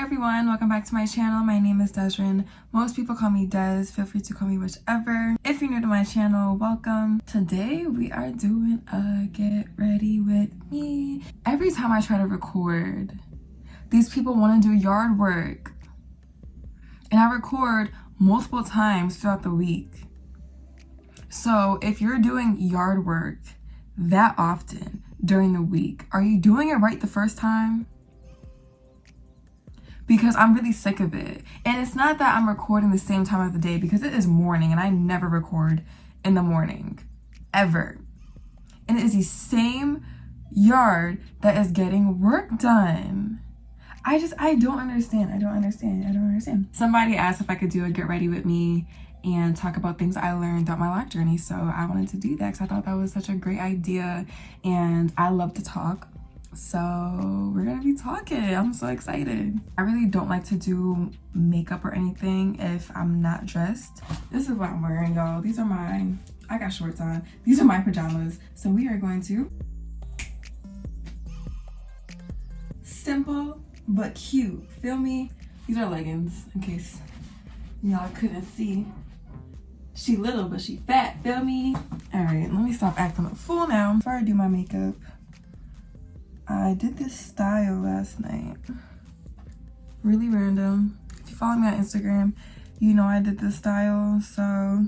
everyone, welcome back to my channel. My name is Deszren. Most people call me Des. Feel free to call me whichever. If you're new to my channel, welcome. Today we are doing a get ready with me. Every time I try to record, these people want to do yard work. And I record multiple times throughout the week. So if you're doing yard work that often during the week, are you doing it right the first time? Because I'm really sick of it. And it's not that I'm recording the same time of the day, because it is morning and I never record in the morning, ever. And it is the same yard that is getting work done. I don't understand. Somebody asked if I could do a get ready with me and talk about things I learned throughout my lock journey. So I wanted to do that because I thought that was such a great idea and I love to talk. So we're gonna be talking. I'm so excited. I really don't like to do makeup or anything if I'm not dressed. This is what I'm wearing, y'all. These are I got shorts on. These are my pajamas. So we are going to simple but cute. Feel me? These are leggings in case y'all couldn't see. She little but she fat. Feel me? All right, let me stop acting a fool now. Before I do my makeup, I did this style last night. Really random. If you follow me on Instagram, you know I did this style. So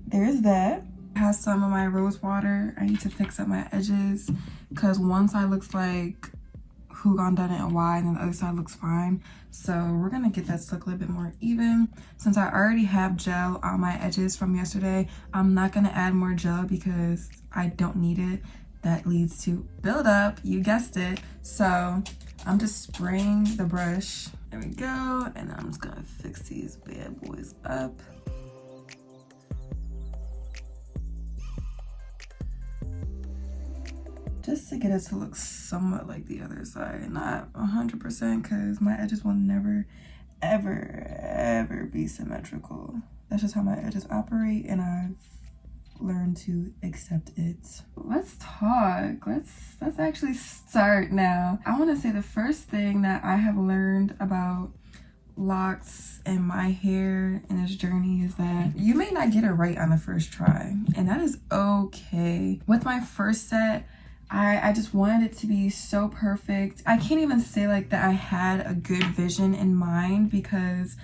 there's that. I have some of my rose water. I need to fix up my edges because one side looks like who gone done it and why, and then the other side looks fine. So we're gonna get that to look a little bit more even. Since I already have gel on my edges from yesterday, I'm not gonna add more gel because I don't need it. That leads to buildup, you guessed it. So I'm just spraying the brush. There we go. And I'm just gonna fix these bad boys up. Just to get it to look somewhat like the other side. Not 100% because my edges will never, ever be symmetrical. That's just how my edges operate and I've learn to accept it. Let's talk. Let's actually start now. I want to say the first thing that I have learned about locks and my hair in this journey is that you may not get it right on the first try, and that is okay. With my first set, I just wanted it to be so perfect. I can't even say like that I had a good vision in mind because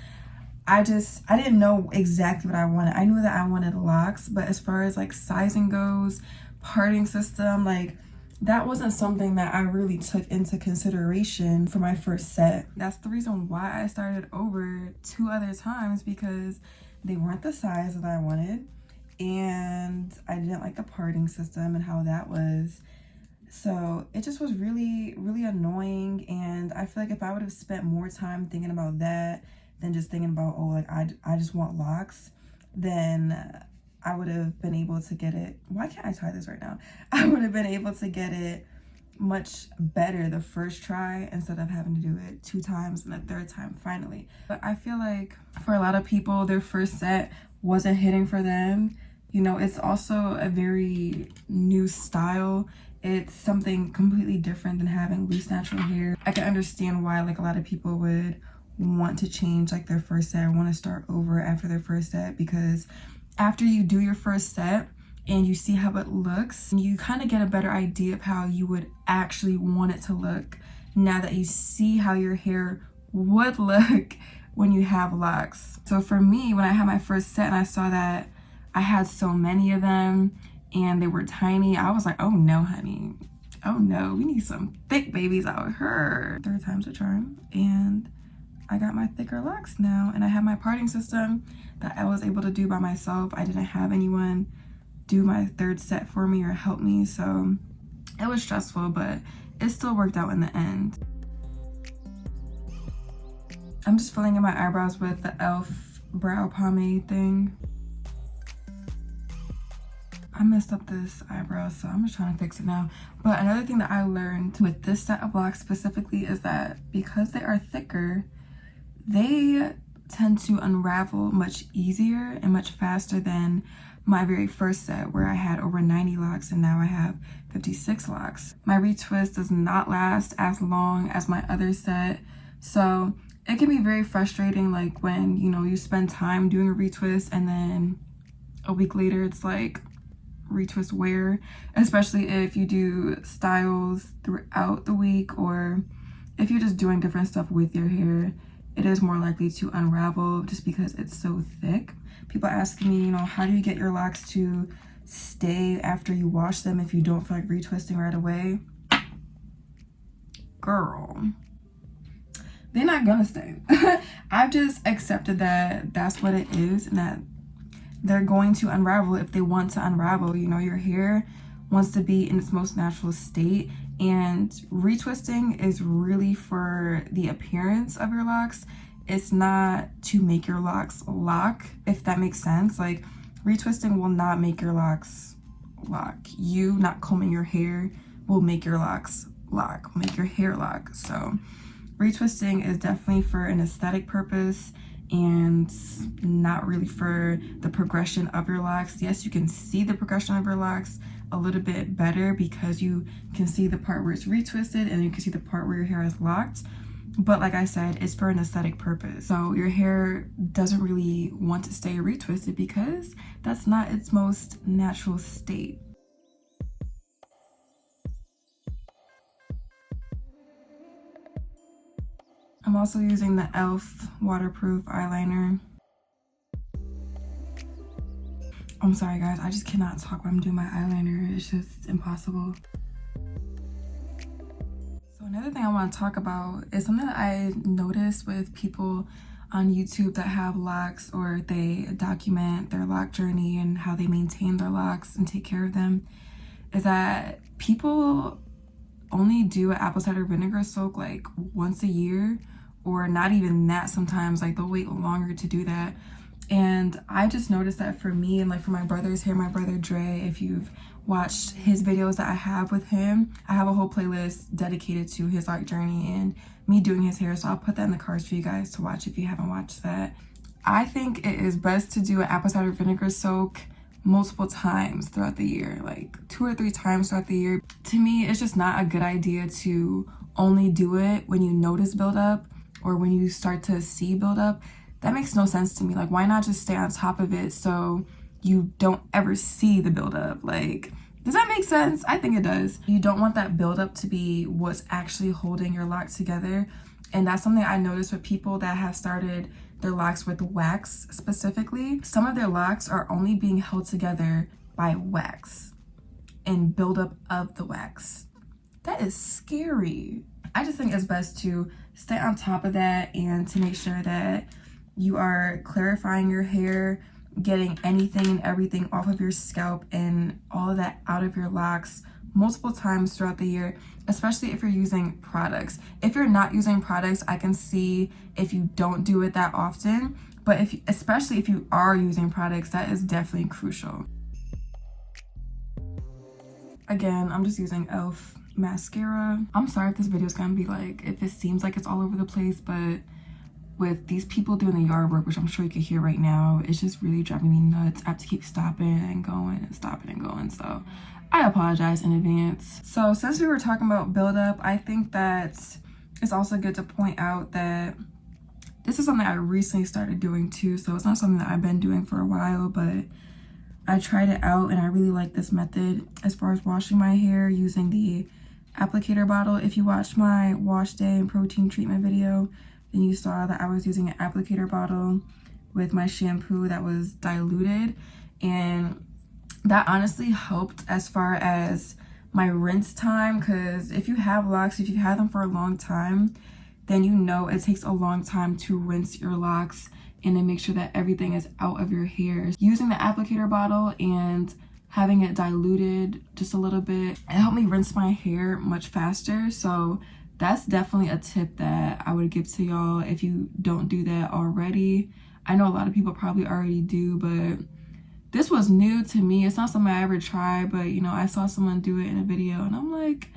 I didn't know exactly what I wanted. I knew that I wanted locks, but as far as like sizing goes, parting system, like that wasn't something that I really took into consideration for my first set. That's the reason why I started over 2 other times, because they weren't the size that I wanted and I didn't like the parting system and how that was. So it just was really annoying, and I feel like if I would have spent more time thinking about that than just thinking about, oh, like I just want locks, then I would have been able to get it. Why can't I tie this right now? I would have been able to get it much better the first try instead of having to do it 2 times and the 3rd time finally. But I feel like for a lot of people, their first set wasn't hitting for them. You know, it's also a very new style. It's something completely different than having loose natural hair. I can understand why like a lot of people would want to change like their first set or want to start over after their first set, because after you do your first set and you see how it looks, you kind of get a better idea of how you would actually want it to look now that you see how your hair would look when you have locks. So for me, when I had my first set and I saw that I had so many of them and they were tiny, I was like, oh no, honey. Oh no, we need some thick babies out here. 3rd time's a charm, and I got my thicker locks now, and I have my parting system that I was able to do by myself. I didn't have anyone do my 3rd set for me or help me, so it was stressful, but it still worked out in the end. I'm just filling in my eyebrows with the e.l.f. brow pomade thing. I messed up this eyebrow, so I'm just trying to fix it now. But another thing that I learned with this set of locks specifically is that because they are thicker, they tend to unravel much easier and much faster than my very first set, where I had over 90 locks and now I have 56 locks. My retwist does not last as long as my other set, So it can be very frustrating, like when, you know, you spend time doing a retwist and then a week later it's like retwist wear, especially if you do styles throughout the week or if you're just doing different stuff with your hair. It is more likely to unravel just because it's so thick. People ask me, you know, how do you get your locks to stay after you wash them if you don't feel like retwisting right away? Girl, they're not gonna stay. I've just accepted that that's what it is and that they're going to unravel if they want to unravel. You know, your hair wants to be in its most natural state, and retwisting is really for the appearance of your locks. It's not to make your locks lock, if that makes sense. Like, retwisting will not make your locks lock. You not combing your hair will make your locks lock, make your hair lock. So retwisting is definitely for an aesthetic purpose and not really for the progression of your locks. Yes, you can see the progression of your locks a little bit better because you can see the part where it's retwisted and you can see the part where your hair is locked. But like I said, it's for an aesthetic purpose. So your hair doesn't really want to stay retwisted because that's not its most natural state. I'm also using the e.l.f. waterproof eyeliner. I'm sorry guys, I just cannot talk when I'm doing my eyeliner. It's just impossible. So another thing I want to talk about is something that I noticed with people on YouTube that have locks, or they document their lock journey and how they maintain their locks and take care of them, is that people only do an apple cider vinegar soak like once a year, or not even that sometimes. Like, they'll wait longer to do that. And I just noticed that for me and like for my brother's hair, my brother Dre, if you've watched his videos that I have with him, I have a whole playlist dedicated to his lock journey and me doing his hair. So I'll put that in the cards for you guys to watch if you haven't watched that. I think it is best to do an apple cider vinegar soak multiple times throughout the year, like 2 or 3 times throughout the year. To me, it's just not a good idea to only do it when you notice buildup or when you start to see buildup. That makes no sense to me. Like, why not just stay on top of it so you don't ever see the buildup? Like, does that make sense? I think it does. You don't want that buildup to be what's actually holding your locks together. And that's something I noticed with people that have started their locks with wax specifically. Some of their locks are only being held together by wax and buildup of the wax. That is scary. I just think it's best to stay on top of that and to make sure that you are clarifying your hair, getting anything and everything off of your scalp and all of that out of your locks multiple times throughout the year, especially if you're using products. If you're not using products, I can see if you don't do it that often, but especially if you are using products, that is definitely crucial. Again, I'm just using e.l.f. mascara. I'm sorry if this video is gonna be like, if it seems like it's all over the place, but with these people doing the yard work, which I'm sure you can hear right now, it's just really driving me nuts. I have to keep stopping and going and stopping and going, so I apologize in advance. So since we were talking about buildup, I think that it's also good to point out that this is something I recently started doing too, so it's not something that I've been doing for a while, but I tried it out and I really like this method as far as washing my hair using the applicator bottle. If you watched my wash day and protein treatment video, then you saw that I was using an applicator bottle with my shampoo that was diluted, and that honestly helped as far as my rinse time, because if you have locks, if you've had them for a long time, then you know it takes a long time to rinse your locks and to make sure that everything is out of your hair. Using the applicator bottle and having it diluted just a little bit, it helped me rinse my hair much faster. So that's definitely a tip that I would give to y'all if you don't do that already. I know a lot of people probably already do, but this was new to me. It's not something I ever tried, but you know, I saw someone do it in a video and I'm like,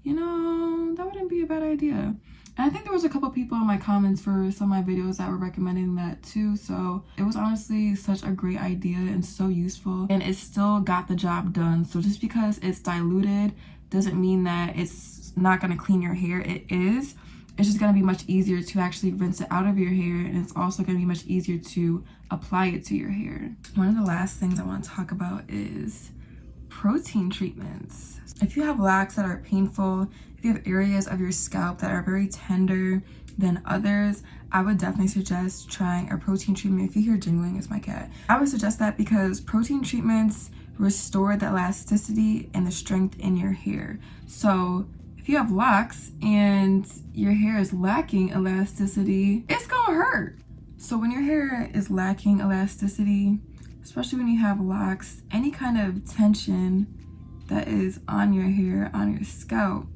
you know, that wouldn't be a bad idea. And I think there was a couple people in my comments for some of my videos that were recommending that too. So it was honestly such a great idea and so useful, and it still got the job done. So just because it's diluted doesn't mean that it's not going to clean your hair. It is. it's just going to be much easier to actually rinse it out of your hair, and it's also going to be much easier to apply it to your hair. One of the last things I want to talk about is protein treatments. If you have locks that are painful, if you have areas of your scalp that are very tender than others, I would definitely suggest trying a protein treatment. If you hear jingling, it's my cat. I would suggest that because protein treatments restore the elasticity and the strength in your hair. So if you have locks and your hair is lacking elasticity, it's gonna hurt. So when your hair is lacking elasticity, especially when you have locks, any kind of tension that is on your hair, on your scalp,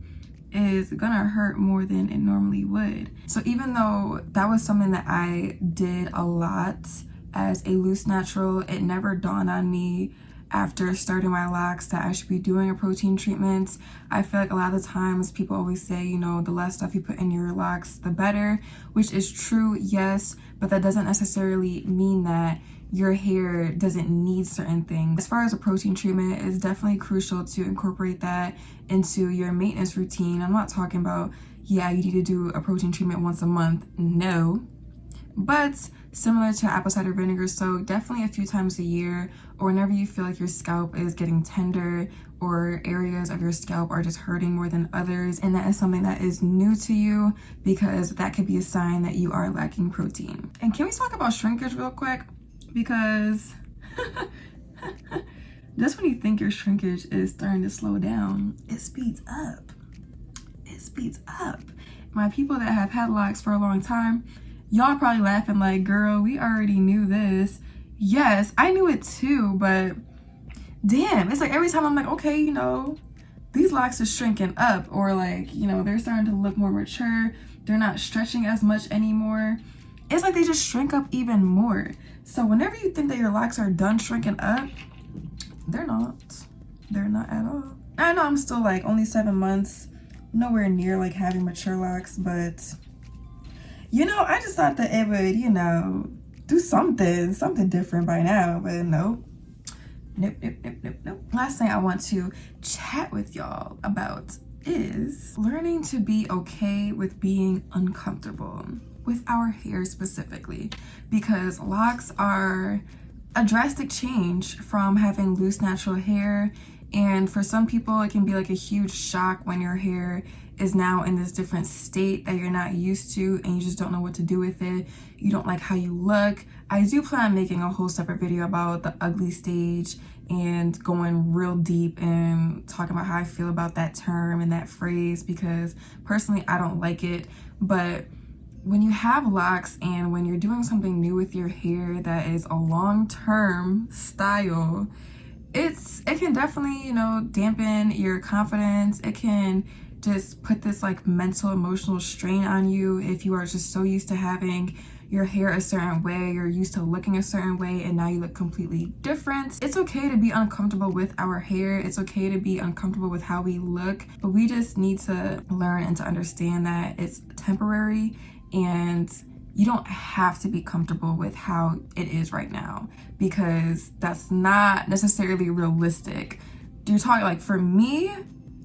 is gonna hurt more than it normally would. So even though that was something that I did a lot as a loose natural, it never dawned on me after starting my locks that I should be doing a protein treatment. I feel like a lot of the times people always say, you know, the less stuff you put in your locks, the better, which is true, yes, but that doesn't necessarily mean that your hair doesn't need certain things. As far as a protein treatment, it's definitely crucial to incorporate that into your maintenance routine. I'm not talking about, yeah, you need to do a protein treatment once a month. No. But similar to apple cider vinegar, so definitely a few times a year, or whenever you feel like your scalp is getting tender or areas of your scalp are just hurting more than others, and that is something that is new to you, because that could be a sign that you are lacking protein. And can we talk about shrinkage real quick? Because just when you think your shrinkage is starting to slow down, it speeds up. It speeds up. My people that have had locks for a long time, y'all probably laughing like, girl, we already knew this. Yes, I knew it too, but damn, it's like every time I'm like, okay, you know, these locks are shrinking up, or like, you know, they're starting to look more mature. They're not stretching as much anymore. It's like they just shrink up even more. So whenever you think that your locks are done shrinking up, they're not. They're not at all. I know I'm still like only 7 months, nowhere near like having mature locks, but you know, I just thought that it would, you know, do something different by now, but nope. Nope. Last thing I want to chat with y'all about is learning to be okay with being uncomfortable with our hair specifically, because locks are a drastic change from having loose natural hair, and for some people it can be like a huge shock when your hair is now in this different state that you're not used to and you just don't know what to do with it. You don't like how you look. I do plan on making a whole separate video about the ugly stage and going real deep and talking about how I feel about that term and that phrase, because personally I don't like it. But when you have locks and when you're doing something new with your hair that is a long-term style, it can definitely, you know, dampen your confidence. It can just put this like mental, emotional strain on you if you are just so used to having your hair a certain way, you're used to looking a certain way, and now you look completely different. It's okay to be uncomfortable with our hair. It's okay to be uncomfortable with how we look, but we just need to learn and to understand that it's temporary, and you don't have to be comfortable with how it is right now, because that's not necessarily realistic. You're talking like, for me,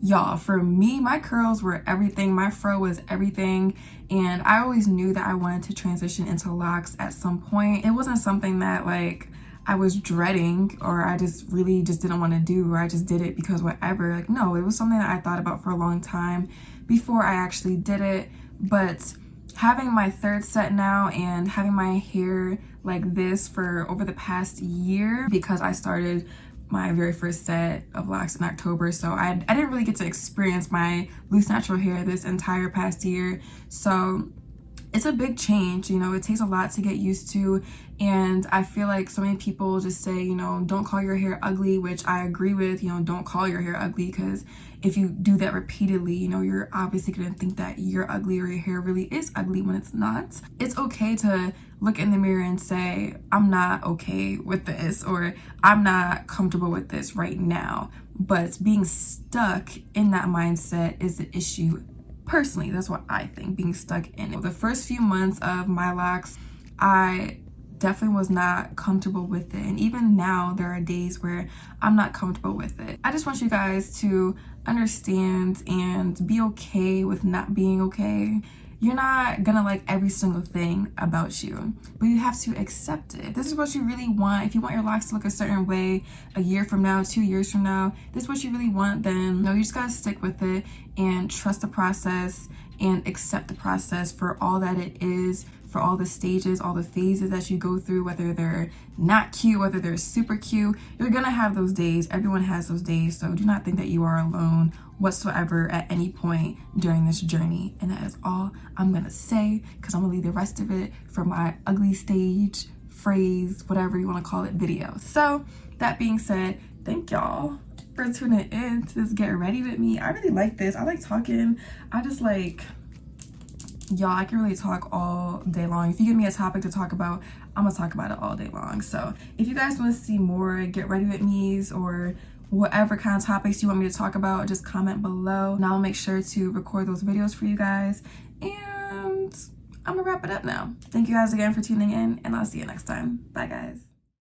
y'all, for me, my curls were everything. My fro was everything. And I always knew that I wanted to transition into locks at some point. It wasn't something that like I was dreading or I just really just didn't want to do, or I just did it because whatever. Like, no, it was something that I thought about for a long time before I actually did it. But having my third set now and having my hair like this for over the past year, because I started my very first set of locks in October, so I didn't really get to experience my loose natural hair this entire past year. So it's a big change, you know, it takes a lot to get used to. And I feel like so many people just say, you know, don't call your hair ugly, which I agree with. You know, don't call your hair ugly, because if you do that repeatedly, you know, you're obviously gonna think that you're ugly or your hair really is ugly when it's not. It's okay to look in the mirror and say, I'm not okay with this, or I'm not comfortable with this right now. But being stuck in that mindset is the issue. Personally, that's what I think, being stuck in it. The first few months of my locks, I definitely was not comfortable with it. And even now, there are days where I'm not comfortable with it. I just want you guys to understand and be okay with not being okay. You're not gonna like every single thing about you, but you have to accept it. If this is what you really want, if you want your locks to look a certain way a year from now, 2 years from now, this is what you really want, then no, you just gotta stick with it and trust the process and accept the process for all that it is, for all the stages, all the phases that you go through, whether they're not cute, whether they're super cute. You're gonna have those days. Everyone has those days. So do not think that you are alone whatsoever at any point during this journey. And that is all I'm gonna say, because I'm gonna leave the rest of it for my ugly stage, phrase, whatever you wanna call it, video. So that being said, thank y'all for tuning in to this Get Ready With Me. I really like this. I like talking. I just like, y'all, I can really talk all day long. If you give me a topic to talk about, I'm gonna talk about it all day long. So if you guys want to see more Get Ready With Me's or whatever kind of topics you want me to talk about, just comment below and I'll make sure to record those videos for you guys. And I'm gonna wrap it up now. Thank you guys again for tuning in, and I'll see you next time. Bye guys.